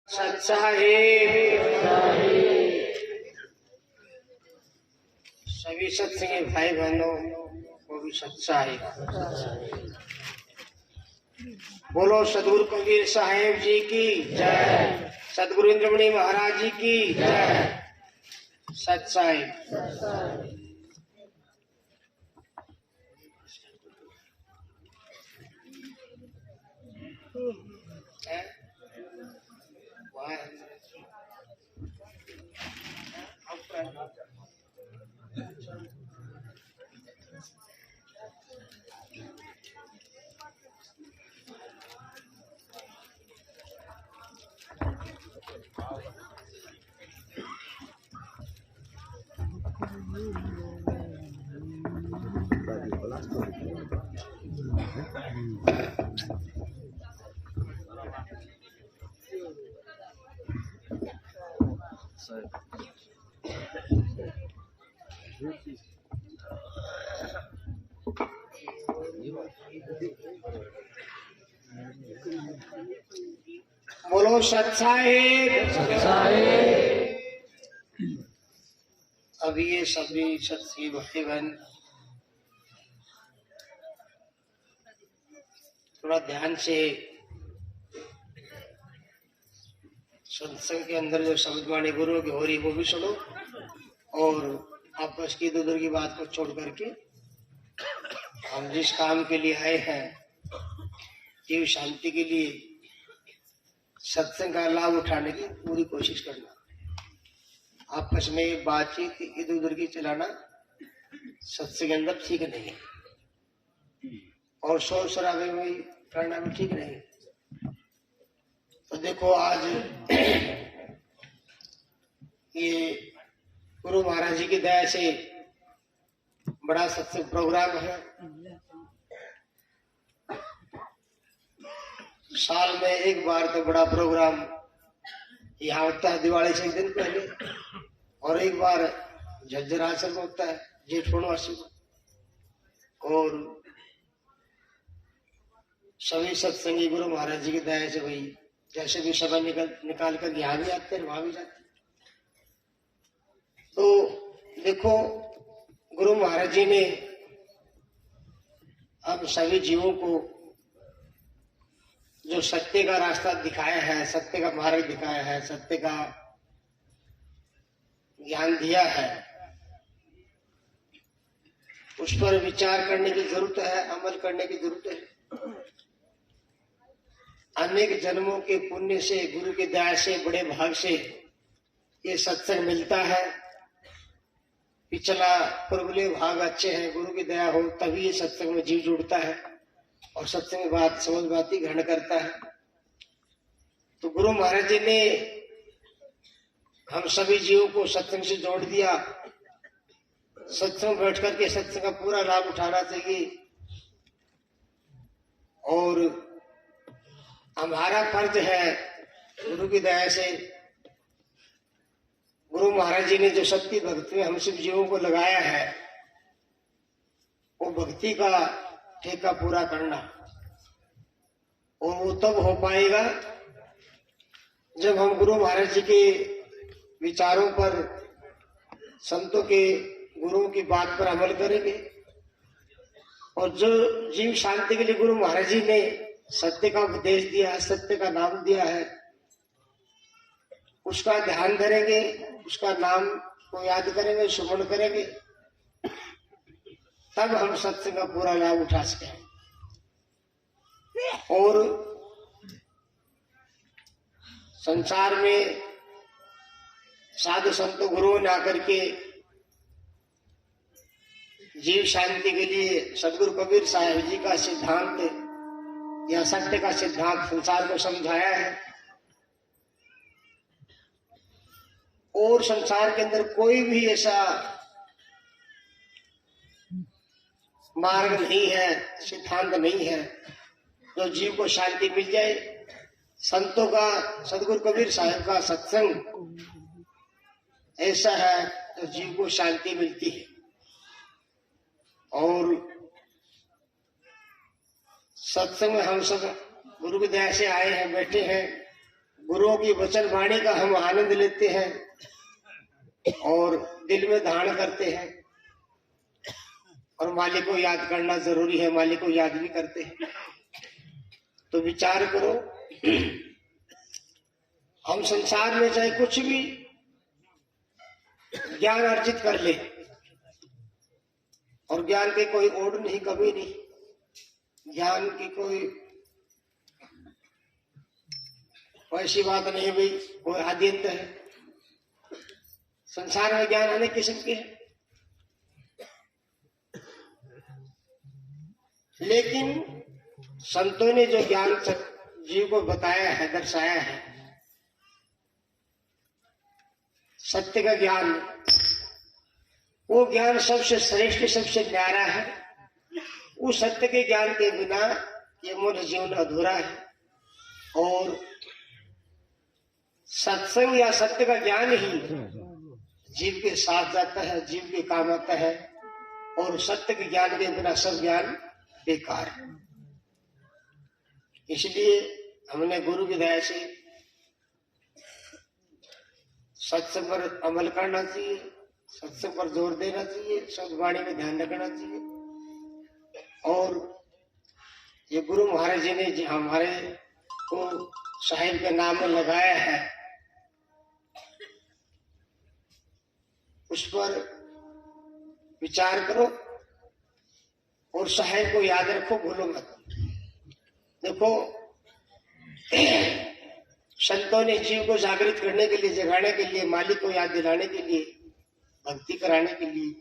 सत्साहिब सभी सत्संगी भाई बहनों को भी सत्साहिब। बोलो सदगुरु कबीर साहेब जी की जय, सदगुरु इंद्रमणि महाराज जी की जय। सत्साहिब। बोलो सत्साहिब। अब ये सभी सत्संगी भाई बहन थोड़ा ध्यान से सत्संग के अंदर जो शब्द वाणी गुरु की हो रही वो भी सुनो, और आपस की दूर की बात को छोड़ करके हम जिस काम के लिए आए हैं, जीव शांति के लिए सत्संग का लाभ उठाने की पूरी कोशिश करना। आपस में बातचीत इधर उधर की चलाना सत्संग के अंदर ठीक नहीं है, और शोर शराबे में करना भी ठीक नहीं। तो देखो आज ये गुरु महाराज जी की दया से बड़ा सत्संग प्रोग्राम है। साल में एक बार तो बड़ा प्रोग्राम यहाँ होता है दिवाली से एक दिन पहले, और एक बार झज्जर आश्रम में होता है जेठ पूर्णवासी को। और सभी सत्संगी गुरु महाराज जी की दया से भाई जैसे भी समय निकाल कर यहाँ भी आते हैं वहां भी जाते हैं। तो देखो गुरु महाराज जी ने हम सभी जीवों को जो सत्य का रास्ता दिखाया है, सत्य का मार्ग दिखाया है, सत्य का ज्ञान दिया है, उस पर विचार करने की जरूरत है, अमल करने की जरूरत है। अनेक जन्मों के पुण्य से, गुरु की दया से, बड़े भाग से ये सत्संग मिलता है। पिछला पूर्वले भाग अच्छे हैं, गुरु की दया हो तभी ये सत्संग में जीव जुड़ता है और सत्संग में बात समझ बाती ग्रहण करता है। तो गुरु महाराज जी ने हम सभी जीवों को सत्संग से जोड़ दिया। सत्संग बैठ करके सत्संग का पूरा लाभ उठाना चाहिए, और हमारा फर्ज है गुरु की दया से गुरु महाराज जी ने जो सत्य भक्ति में हम सब जीवों को लगाया है, वो भक्ति का ठेका पूरा करना। और वो तब हो पाएगा जब हम गुरु महाराज जी के विचारों पर, संतों के, गुरुओं की बात पर अमल करेंगे। और जो जीव शांति के लिए गुरु महाराज जी ने सत्य का उपदेश दिया है, सत्य का नाम दिया है, उसका ध्यान करेंगे, उसका नाम को याद करेंगे, सुमन करेंगे, तब हम सत्संग का पूरा लाभ उठा सकें। और संसार में साधु संतों गुरुओं ने आकर के जीव शांति के लिए सदगुरु कबीर साहेब जी का सिद्धांत या सत्य का सिद्धांत संसार को समझाया है। और संसार के अंदर कोई भी ऐसा मार्ग नहीं है, सिद्धांत नहीं है जो जीव को शांति मिल जाए। संतों का, सदगुरु कबीर साहब का सत्संग ऐसा है जो जीव को शांति मिलती है। और सत्संग में हम सब गुरु की दया से आए हैं, बैठे हैं, गुरुओं की वचन वाणी का हम आनंद लेते हैं और दिल में धारण करते हैं, और मालिक को याद करना जरूरी है, मालिक को याद भी करते हैं। तो विचार करो, हम संसार में चाहे कुछ भी ज्ञान अर्जित कर ले, और ज्ञान की कोई ओढ़ नहीं, कभी नहीं, ज्ञान की कोई ऐसी बात नहीं भाई कोई आद्यंत है। संसार में ज्ञान अनेक किस्म के है, लेकिन संतों ने जो ज्ञान जीव को बताया है, दर्शाया है, सत्य का ज्ञान, वो ज्ञान सबसे श्रेष्ठ, सबसे प्यारा है। उस सत्य के ज्ञान के बिना ये मूल जीवन अधूरा है। और सत्संग या सत्य का ज्ञान ही जीव के साथ जाता है, जीव के काम आता है, और सत्य के ज्ञान के बिना सब ज्ञान बेकार है। इसलिए हमने गुरु की दया से सत्संग पर अमल करना चाहिए, सत्संग पर जोर देना चाहिए, सद्वाणी में ध्यान रखना चाहिए। और ये गुरु महाराज जी ने जो हमारे को साहिब के नाम में लगाया है, उस पर विचार करो और साहिब को याद रखो, भूलो मत। देखो, संतों ने जीव को जागृत करने के लिए, जगाने के लिए, मालिक को याद दिलाने के लिए, भक्ति कराने के लिए